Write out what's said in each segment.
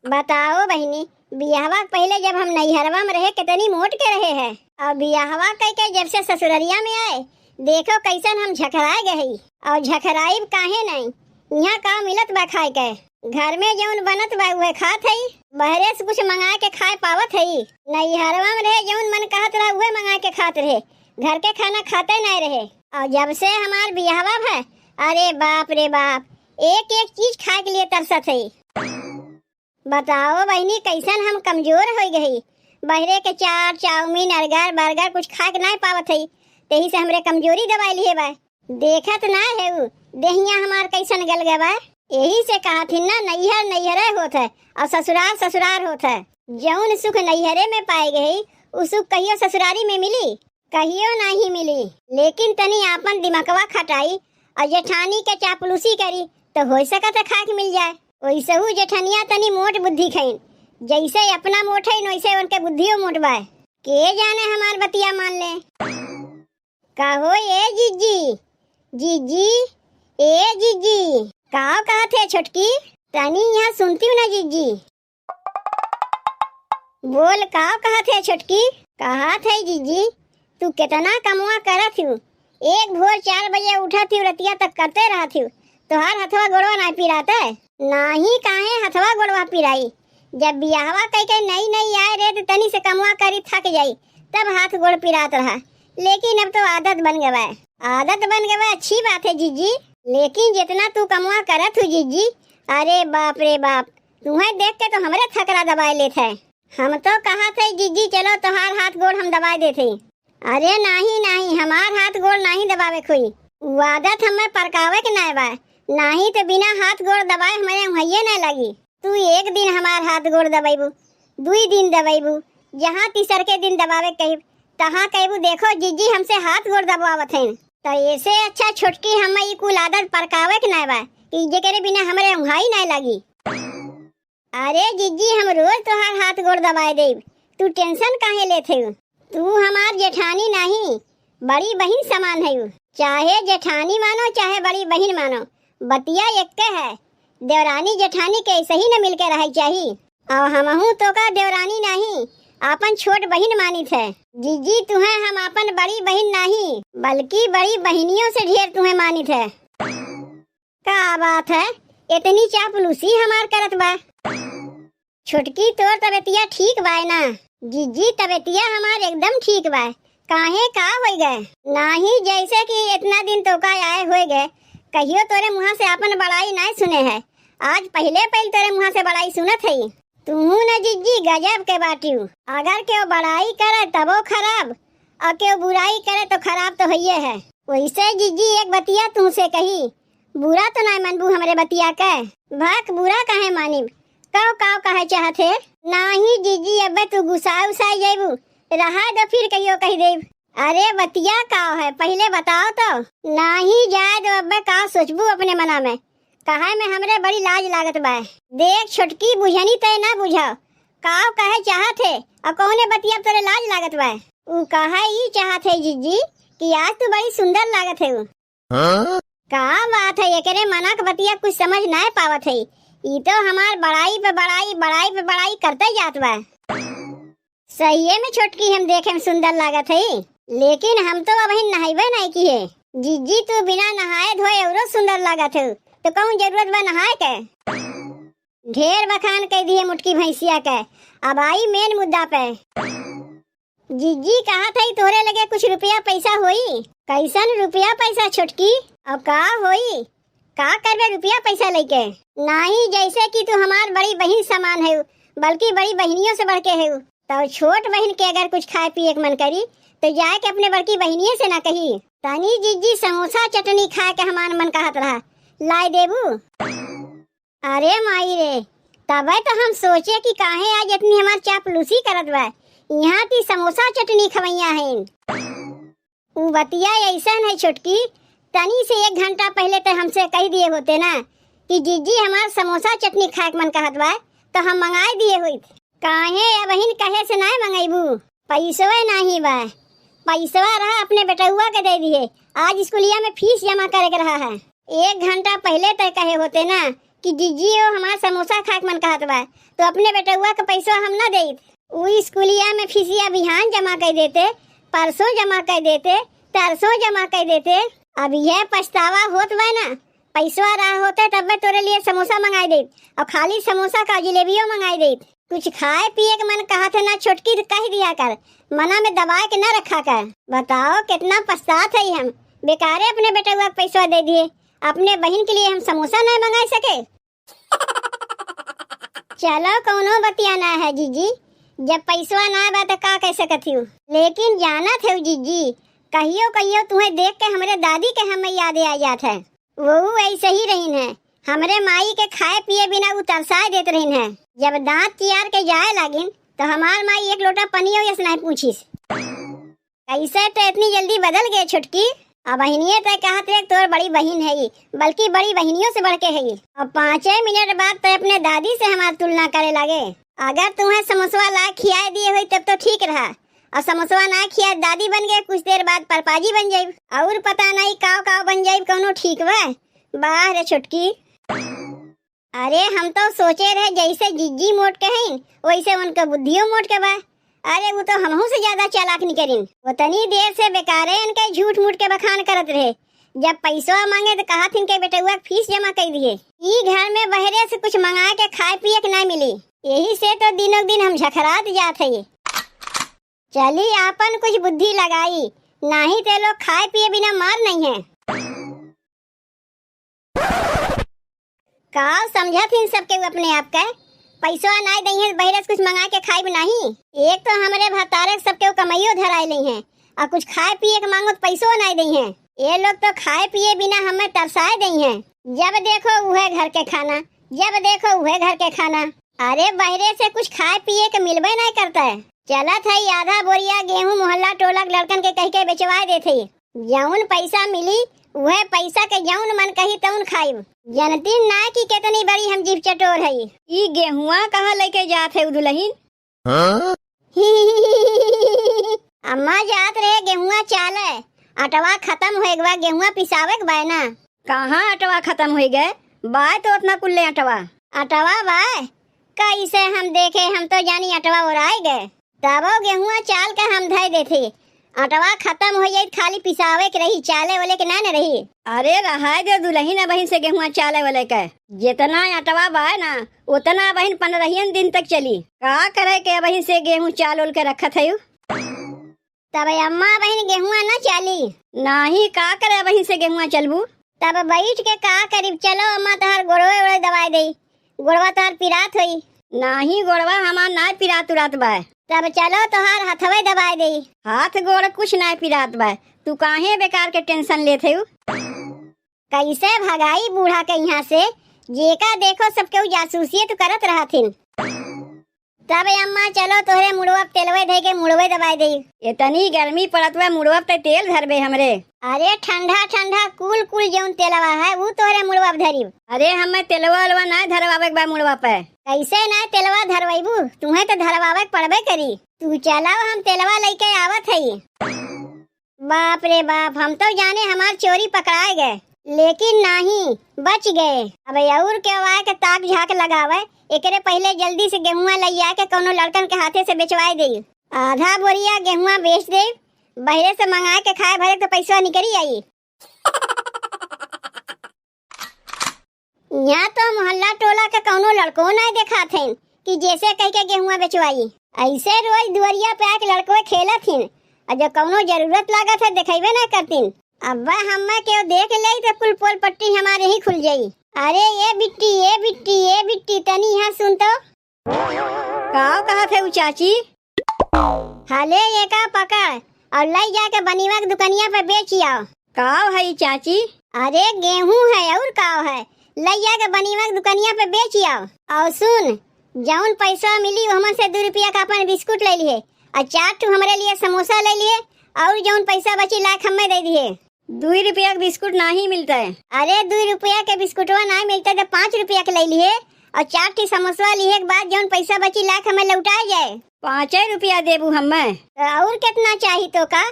बताओ बहनी, बियाहवा पहले जब हम नैहरवा में रहे कितनी मोट के रहे हैं, और बियाहवा कह के जब से ससुररिया में आए देखो कैसन हम झखराए गई। और झखराई काहे नहीं, यहाँ का मिलत बा खाए के, घर में जौन बनत बा उहे खात हई, बहरे से कुछ मंगा के खाए पावत हई। नैहरवा में रहे जौन मन कहत रहा उहे मंगा के खात रहे, घर के खाना खाते नहीं रहे। और जब से हमार बियाहवा है, अरे बाप रे बाप, एक एक चीज खाए के लिए तरसत है। बताओ बहनी कैसन हम कमजोर हो गई, बहरे के चाट चाउमीन अर्गर बर्गर कुछ खा के नहीं पावत है, यही से हमरे कमजोरी दवाई लिए बा। देखत ना है उ देहिया हमार कैसन गल गए बा। यही से कहा थी ना, नैहर नैहरे होत है और ससुराल ससुराल होत है। जौन सुख नैहरे में पाए गई उस सुख कहियो ससुरारी में मिली, कहियो नहीं मिली। लेकिन तनी आपन दिमागवा खटाई और जेठानी के चापलूसी करी तो हो सकत है खा के मिल जाए। वैसे हु जेठनिया तनी मोट बुद्धि खाइन, जैसे अपना मोट है वैसे उनके बुद्धियों मोट बा। के जाने हमार बतिया मान ले। कहो ए जीजी, जीजी ए जीजी, काव कहत है छोटकी, तनी यहाँ सुनती हूँ ना जीजी। बोल काव कहत है छोटकी। कहत है जीजी तू कितना कमवा करत हूँ, एक भोर 4 बजे उठत हूँ रतिया तक करते रहत हूँ, तोहार हथवा गोड़वा नहीं पिराता है। नाही काहे हथवा गोड़वा पिराई, जब बियाहवा कह के नई नई आए रे तो तनी से कमवा करी थक जाई तब हाथ गोड़ पिरात रहा, लेकिन अब तो आदत बन गवा है। आदत बन गवा अच्छी बात है जीजी, लेकिन जितना तू कमवा करत हूँ जीजी, अरे बाप रे बाप, तुम्हें देख के तो हमरे थकरा दबाए लेते है। हम तो कहा थे जीजी चलो तोहार हाथ गोड़ हम दबा देते। अरे नहीं नहीं, हमार हाथ गोड़ नहीं दबावे कोई, वो आदत हमें परकावे के नहीं बा, नहीं तो बिना हाथ गोड़ दबाए हमारे वहीं नहीं लगी। तू एक दिन हमार हाथ गोड़ दबाइबू, 2 दिन दबाइबू, जहाँ तीसर के दिन दबावे कही तहाँ कहबू देखो जीजी हमसे हाथ गोड़ दबावत हैं। तो ऐसे अच्छा छोटकी हमें ये कुल आदत परकावे के नहीं बा कि जे करे बिना हमारे वहीं नहीं लगी। अरे जीजी हम रोज तोहार हाथ गोड़ दबाए देब, तू टेंशन काहे लेते हो। तू हमार जेठानी नहीं बड़ी बहन समान है, चाहे जेठानी मानो चाहे बड़ी बहन मानो, बतिया एक के है। देवरानी जेठानी के ऐसे ही न मिल के रह चाहिए, और हमहू तो का देवरानी नहीं आपन छोट बहन मानी थे। जीजी तुम्हें हम आपन बड़ी बहन नहीं बल्कि बड़ी बहनियों से ढेर तुम्हें मानी थे। का बात है, इतनी चापलूसी हमार करत बा। छोटकी तोर तबेतिया ठीक बा ना। जीजी तबेतिया हमार एकदम ठीक बा, काहे का हो गए नहीं, जैसे कि इतना दिन तो का आए हो गए, कहियो तोरे मुँह से अपन बड़ाई नहीं सुने है, आज पहले तोरे मुँह से बड़ाई सुनत है। तू न जीजी गजब के बाटियो, अगर क्यों बड़ाई करे तबो खराब और क्यों बुराई करे तो खराब तो है है। वैसे जीजी एक बतिया तुमसे कही, बुरा तो नहीं मनबू हमरे बतिया के। भक बुरा काहे मानी, काव काव काहे चाहते। नहीं जीजी अब तू गुस्सा उसाई जाइबू, रहा दो फिर कहियो कही देब। अरे बतिया काव है पहले बताओ तो। नहीं जाए दो अब का सोचबू अपने मना में, कहा में हमरे बड़ी लाज लागत बा। देख छोटकी बुझनी तय ना बुझाओ, काव कहे चाहत है और कौने बतिया तोरे लाज लागत बा। उ कहा ई चाहत है जीजी कि आज तू बड़ी सुंदर लागत है। का बात है, एकरे मना के बतिया कुछ समझ नहीं पावत है, ई तो हमार बड़ाई पे बड़ाई बड़ाई पे बड़ाई करते जात बा। सही में छोटकी हम देखे में सुंदर लागत है, लेकिन हम तो अब नहाइबे नहीं की है। जीजी तू बिना नहाए धोए और सुंदर लागत है, तो कौन जरूरत बा नहाए के। ढेर बखान कह दिए मुटकी भैंसिया के, अब आई मेन मुद्दा पे। जीजी कहा था तोरे लगे कुछ रुपया पैसा होई, कैसन रुपया पैसा छोटकी, अब का होई, का करबे रुपया पैसा लेके। नहीं जैसे कि तू हमार बड़ी बहन समान है, बल्कि बड़ी बहनियों से बढ़ के है, तो छोट बहन के अगर कुछ खाए पिए के मन करी तो जाए के अपने बड़की बहनिये से ना कही, तनी जीजी समोसा चटनी खाए के हमार मन कहत रहा, लाई देबू। अरे माई रे, तबे तो हम सोचे कि काहे आज इतनी हमार चापलूसी करत बा, यहाँ ती समोसा चटनी खवैया है। उ बतिया ऐसा है छोटकी, तनी से 1 घंटा पहले तो हमसे कह दिए होते ना कि जीजी हमार समोसा चटनी खाए के मन कहत बा, तो हम मंगाए दिए हुई। काहे अब बहन कहे से नहीं मंगाइबू, पैसवा नहीं बा, पैसवा रहा अपने बेटुआ के दे दिए, आज स्कूलिया में फीस जमा करे के रहा है। 1 घंटा पहले तक कहे होते ना कि जीजी ओ हमारा समोसा खाए के मन कहत बा, तो अपने बेटुआ के पैसा हम ना देत। उ स्कूलिया में फीसिया बिहान जमा कर देते, परसों जमा कर देते, तरसों जमा कर देते। अब यह पछतावा होत बा ना, पैसा रहा होता तब मैं तोरे लिए समोसा मंगाई देत, और खाली समोसा का जलेबियो मंगाई देत। कुछ खाए पिए के मन कहा था ना छोटकी, तो कह दिया कर, मना में दबा के न रखा कर। बताओ कितना पछतात है हम, बेकारे अपने बेटुआ के पैसा दे दिए, अपने बहन के लिए हम समोसा नहीं मंगा सके। चलो कौनो बतिया ना है जीजी, जब पैसा ना बा तो का कह सकती हूँ, लेकिन जाना थे जीजी, कहियो कहियो तुम्हें देख के हमारे दादी के हमें याद आ जात है। वो ऐसे ही रहीन है, हमरे माई के खाए पिए बिना उ तरसाए देत रहीन है। जब दांत चियार के जाए लागिन तो हमार माई एक लोटा पनियो यस नहीं पूछीस। कैसे तो इतनी जल्दी बदल गए छोटकी। अब बहनिये तो कहत रहे तोर बड़ी बहन है, बल्कि बड़ी बहनियों से बढ़ के है। अब 5 मिनट बाद तो अपने दादी से हमारी तुलना करे लगे। अगर तुम्हें समोसा ला खिया दिए हुई तब तो ठीक रहा, और समोसा ना खिया दादी बन गए, कुछ देर बाद परपाजी बन जाये, और पता नहीं काव काव बन जाये, कौनो ठीक बा। बाह रे छोटकी। अरे हम तो सोचे रहे जैसे जिज्जी मोट के हैं वैसे उनका बुद्धियों मोट के बा। अरे वो तो हमहू से ज्यादा चालाक निकलिन। उतनी देर से बेकारे इनके झूठ मूठ के बखान करत रहे। जब पैसा मांगे तो कहा थी के बेटुआ फीस जमा कर दिए। ई घर में बहरे से कुछ मंगा के खाए पिए के नहीं मिली, यही से तो दिनों दिन हम झखरात जाते हैं। चली आपन कुछ बुद्धि लगाई, नहीं तो लोग खाए पिए बिना मार नहीं है। का समझा थी सबके अपने आप का, पैसा नहीं दई है बहरे से कुछ मंगा के खाए भी नहीं। एक तो हमारे भतारे सबके कमाइयो धराई ली है, और कुछ खाए पिए के मांगो तो पैसों नहीं दई है। ये लोग तो खाए पिए बिना हमें तरसाए दई हैं। जब देखो वह घर के खाना, जब देखो वह घर के खाना। अरे बहरे से कुछ खाए पिए के मिलबे नहीं करता है। चला था आधा बोरिया गेहूं मोहल्ला टोला लड़कन के कह के बेचवा देते। जौन पैसा मिली वह पैसा के जौन मन कही तौन खाई। जनती ना कि कितनी बड़ी हम जीव चटोर है। ई गेहुआ कहाँ लेके जात है दुल्हन? अम्मा जात रहे गेहुआ चाले, अटवा खत्म हो गया, गेहुआ पिसावे के बा ना। कहाँ अटवा खत्म हो गए बाय, तो उतना कुल्ले अटवा बाय कैसे हम देखे, हम तो जानी अटवा उड़ाए गए। तब गेहुआ चाल के हम धय देते, अटवा खत्म हो जाये खाली पिसावे के रही, चाले वाले के ना न रही। अरे रहा दे दुल्हन बहन से गेहुआ चाले वाले के, जितना अटवा बा ना उतना बहन 15 दिन तक चली। का करे के बहन से गेहूं चाल उल के रखत है। तब अम्मा बहन गेहुआ न चाली नहीं, का करे बहन से गेहुआ चलबू। तब बैठ के का करीब, चलो अम्मा तहार गोड़वे उड़े दवाई दे, गोड़वा तहार पिरात हुई। नहीं गोड़वा हमार ना पिरात उरात बा। तब चलो तोहार हथवे दबाई दे, हाथ गोड़ कुछ ना पिरात बा। तू काहे बेकार के टेंशन लेते हो। कैसे भगाई बूढ़ा के यहाँ से, जेका देखो सबके जासूसी तो करत रहा थिन। तब अम्मा चलो तोहरे मुड़वा तेलवे दे के मुड़वे दबाई दे। इतनी गर्मी पड़त बा, मुड़वा पे तेल धरबे हमरे। अरे ठंडा ठंडा कुल कुल जौन तेलवा है वो तोहरे मुड़वा धरी। अरे हमें तेलवा अलवा ना धरवावे बा मुड़वा पे। कैसे ना तेलवा धरवाईबू, तुम्हें तो धरवावे पड़बे करी। तू चलाओ हम तेलवा लेके आवत है। बाप रे बाप, हम तो जाने हमार चोरी पकड़ाए गए, लेकिन नहीं बच गए। अब और के वाय के ताक झाक लगावे, एकरे पहले जल्दी से गेहुआ लैया के कोनो लड़कन के हाथे से बेचवाई दे। आधा बोरिया गेहुआ बेच दे, बहरे से मंगा के खाए भरे तो पैसा निकली आई। यहाँ तो मोहल्ला टोला के कोनो लड़को नहीं देखा थे कि जैसे कह के गेहुआ बेचवाई। ऐसे रोज दुआरिया पे आके लड़को खेला थीन, और जब कोनो जरूरत लागत है दिखेबे नहीं करतीन। अब हमें क्यों देख ले तो कुल पोल पट्टी हमारे ही खुल जाई। अरे ये बिट्टी ये बिट्टी ये बिट्टी, तनी यहाँ सुन तो। काव कहा थे वो चाची? हाले ये का पकड़ और ले जाके बनीवा की दुकानिया पे बेच आओ। काव है चाची? अरे गेहूं है और काव है, ले जाके बनीवा की दुकानिया पे बेच आओ। और सुन, जौन पैसा मिली वहाँ से 2 रुपया का अपन बिस्कुट ले लिए, और 4 हमारे लिए समोसा ले लिए, और जौन पैसा बची लाख हमें दे दिए। 2 रुपया का बिस्कुट नहीं मिलता है। अरे 2 रुपया के बिस्कुटवा नहीं मिलता तो 5 रुपया के ले लिए, और 4 समोसा लिए के बाद जौन पैसा बची लाख हमें लौटाए जाए। 5 रुपया देबू हमें, और कितना चाहिए तो का?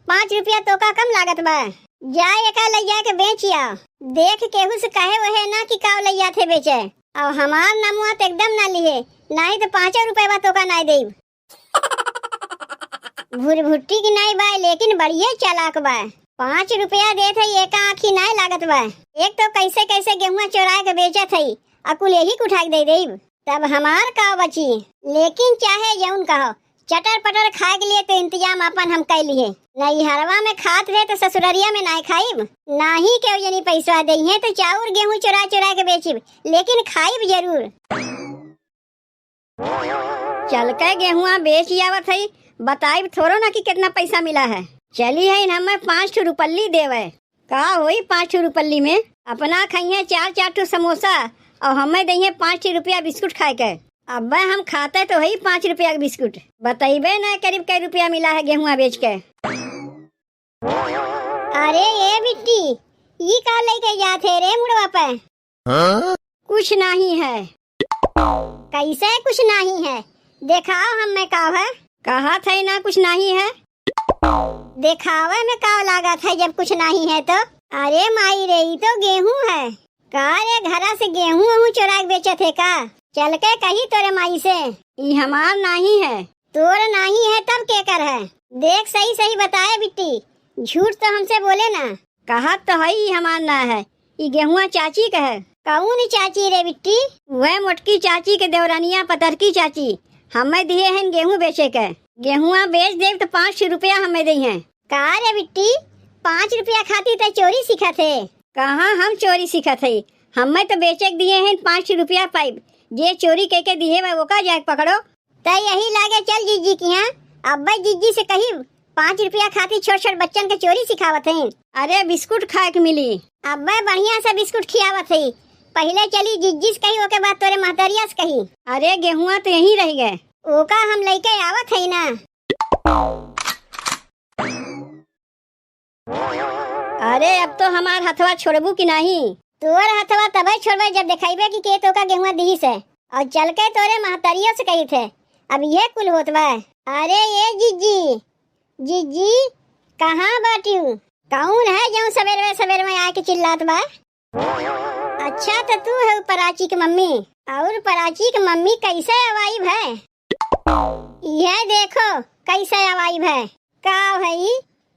5 रुपया तो का कम लागत बा। जा एका लैया के बेचिया। देख केहू से कहे वहे ना कि काव लैया थे बेचे। और हमार नमुआ तो एकदम ना लिए, नहीं तो 5 रुपए तो का नहीं देब। भुरभुट्टी की नहीं बा, लेकिन बढ़िया चालाक बा। 5 रुपया देत है, एक आँखी नहीं लागत बा। एक तो कैसे कैसे गेहुआ चोरा के बेचत है, अकुल यही उठा के दे देब, तब हमार का बची। लेकिन चाहे जौन कहो, चटर पटर खाए के लिए तो इंतजाम अपन हम कर लिए। नहीं हरवा में खात रहे तो ससुररिया में नहीं खाइब। नहीं के जनी पैसा दे है तो चाउर गेहूं चुरा चुरा के बेचिब, लेकिन खाइब जरूर। चल के गेहुआ बेच आवत है, बताइब थोड़ो ना कि कितना पैसा मिला है। चली है हमें 5 रुपल्ली देवे। का होई 5 रुपल्ली में? अपना खाइए 4 समोसा और हमें दही 5 रुपया बिस्कुट खाए के। अब हम खाते तो है 5 रुपया के बिस्कुट। बताइबे ना करीब कई रुपया मिला है गेहुआ बेच के। अरे ये बिट्टी, ये का लेके जाते रे मुड़वा पे? कुछ नहीं है। कैसे कुछ नहीं है? दिखाओ हमें का है। कहा था ना कुछ नहीं है। दिखावे में का लागत है जब कुछ नहीं है तो? अरे माई रे, ये तो गेहूं है। का रे घरा से गेहूं चुरा के बेचे थे का? चल के कही तोरे माई से, ये हमार नहीं है। तोर नहीं है तब के कर है? देख सही सही बताए बिट्टी, झूठ तो हमसे बोले ना। कहा तो है ये हमार ना है, ये गेहुआ चाची का है। कौन चाची रे बिट्टी? वह मोटकी चाची के देवरानिया पतरकी चाची। हमें दिए हैं गेहूं बेचे के। गेहुआ बेच देव तो 5 रुपया हमें दी है। का रे बिट्टी, 5 रुपया खाती तो चोरी सीखा थे? कहाँ हम चोरी सीखा थे, हमें तो बेचे के दिए हैं 5 रुपया पाइप। जे चोरी के दिए वो का जाके पकड़ो। तो यही लागे चल जीजी की यहाँ, अब जीजी से कही 5 रुपया खाती छोट छोट बच्चन के चोरी सिखावत है। अरे बिस्कुट खाए के मिली। अब बढ़िया से बिस्कुट खियावत है। पहले चली जीजी से कही, ओके बाद तोरे महतरिया से कही। अरे गेहुआ तो यही रह गए, ओका हम लेके आवत है ना। अरे अब तो हमार हथवा छोड़बू की नहीं? तोर हथवा तबे छोड़बे जब दिखाइबे कि के तो का गेहुआ दी से। और चल के तोरे महतरियों से कही थे, अब ये कुल होत बा। अरे ये जीजी, जीजी कहाँ बाटियू? कौन है जो सवेरे में आके चिल्लात बा? अच्छा तो तू है पराची की मम्मी। और पराची की मम्मी कैसे अवाइब है? यह देखो कैसे अवाइब है। का भाई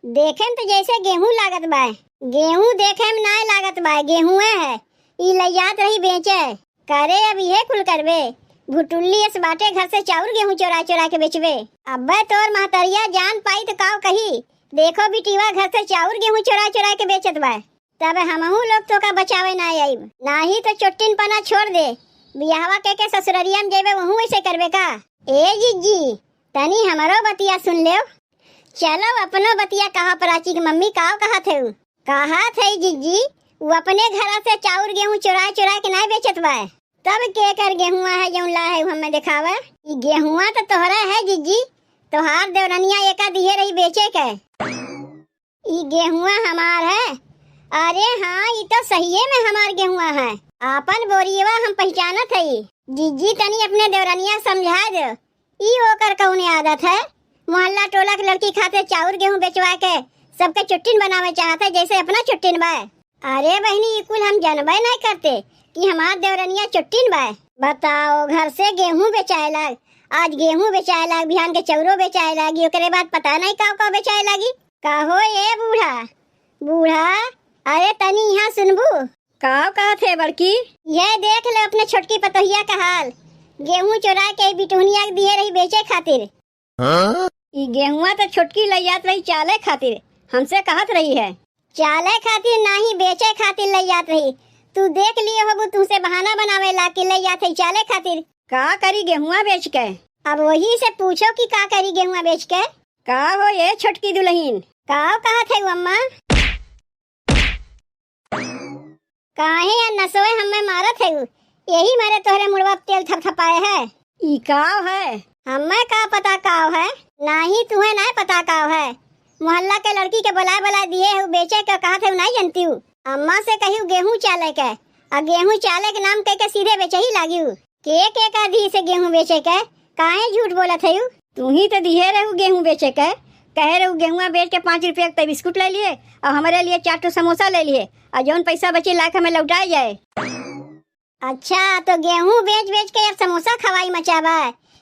देखे तो जैसे गेहूं लागत बा। गेहूं देखे में ना लागत बा, गेहूं है। ई लैयात रही बेचे करे। अब ये कुल करबे, भुटुल्ली इस बाटे घर से चाउर गेहूं चोरा चोरा के बेचबे। अब तोर महतरिया जान पाई तो काव कही, देखो बिटिवा घर से चाउर गेहूं चोरा चोरा के बेचत बा। तब हमहू लोग तो का बचावे ना आईब। नाही तो चुट्टिन पना छोड़ दे, बियाहवा के ससुररिया में जेबे वहू ऐसे करबे का? ए जीजी तनी हमारो बतिया सुन ले। चलो अपनो बतिया कहा पराची की मम्मी काव कहा थे? कहा थे जीजी वो अपने घर से चाउर गेहूं चुरा चुरा के नहीं बेचत बा। तब के कर गेहुआ है जो ला है हमें दिखावे। ये गेहुआ तो तोहरा है जीजी, तोहार देवरनिया एका दिए रही बेचे के। ये गेहुआ हमार है। अरे हाँ, ये तो सही में हमार गेहुआ है। आपन बोरियवा हम पहचानत है। जीजी तनी अपने देवरनिया समझा दो, ई होकर कौन आदत है? मोहल्ला टोला की लड़की खाते चाउर गेहूं बेचवा के सबके चुट्टिन बनावे चाहते जैसे अपना चुट्टिन बा। अरे बहनी, ये कुल हम जानबे नहीं करते कि हमार देवरनिया चुट्टिन बा। बताओ, घर से गेहूं बेचाए लाग, आज गेहूं बेचाए लाग, बिहान के चौरो बेचाए लागी, ओकरे बाद पता नहीं का बेचाए लागी। कहो ये बूढ़ा बूढ़ा, अरे तनी यहाँ सुनबू। का थे बड़की? ये देख ले अपने छोटकी पतोहिया का हाल। गेहूं चुरा के बिटुनिया दिए रही बेचे खातिर। ये गेहुआ तो छोटकी लैयात रही चाले खातिर, हमसे कहत रही है। चाले खातिर नहीं, बेचे खातिर लैयात रही। तू देख लिए हो, तुमसे बहाना बनावे ला कि लैयात है चाले खातिर। का करी गेहुआ बेच के? अब वही से पूछो कि का करी गेहुआ बेच के। का हो ये छोटकी दुल्हन? का कहा थे अम्मा? काहे या नसोए हमें मारत है, यही मारे तोहरे मुड़वा तेल थपथपाए है। ई काव है? हमें का पता काव है? नहीं तुम्हें नहीं पता काव है। मोहल्ला के लड़की के बुला दिए हो बेचे के, कहा थे नहीं जानती हूँ। अम्मा से कही गेहूं चाले के, और गेहूं चाले के नाम के सीधे बेचे ही लागी हूँ। के का दी से गेहूं बेचे के? काहे झूठ बोला थे? तू ही तो दिए रहू गेहूं बेचे के, कहे रहे गेहुआ बेच के 5 रुपये का बिस्कुट ले लिए और हमारे लिए 4 तो समोसा ले लिए और जौन पैसा बची लाख हमें लौटाए जाए। अच्छा तो गेहूं बेच बेच के अब समोसा खवाई मचावा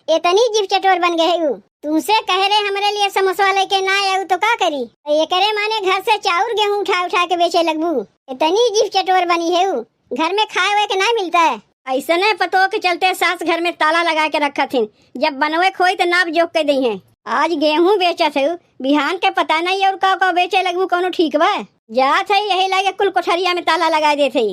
इतनी जीव चटोर बन गए हूँ। तुमसे कह रहे हमारे लिए समोसा लेके ना आऊ तो का करी? ये करे माने घर से चाउर गेहूं उठा उठा के बेचे लगबू। इतनी जीव चटोर बनी है घर में खाए हुए के ना मिलता है। ऐसा नहीं पतो के चलते सास घर में ताला लगा के रखा थी, जब बनवे खोई तो नाप जोक के दी है। आज गेहूं बेचा थे बिहान के पता नहीं और का बेचे लगबू कोनो ठीक बा। जा थे यही लगे कुल कोठरिया में ताला लगा दे थे।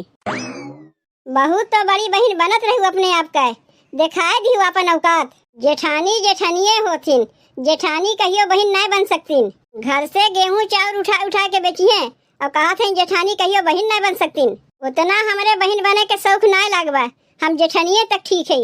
बहुत तो बड़ी बहन बनत रहू अपने आप का, दिखाए दी अपन औकात। जेठानी जेठानिये होथिन, जेठानी कहियो बहन नहीं बन सकतीन। घर से गेहूं चाउर उठा उठा के बेचिए और कहा थे जेठानी कहियो बहन नहीं बन सकतीन। उतना हमारे बहन बने के शौक ना लागबा, हम जेठानिये तक ठीक है।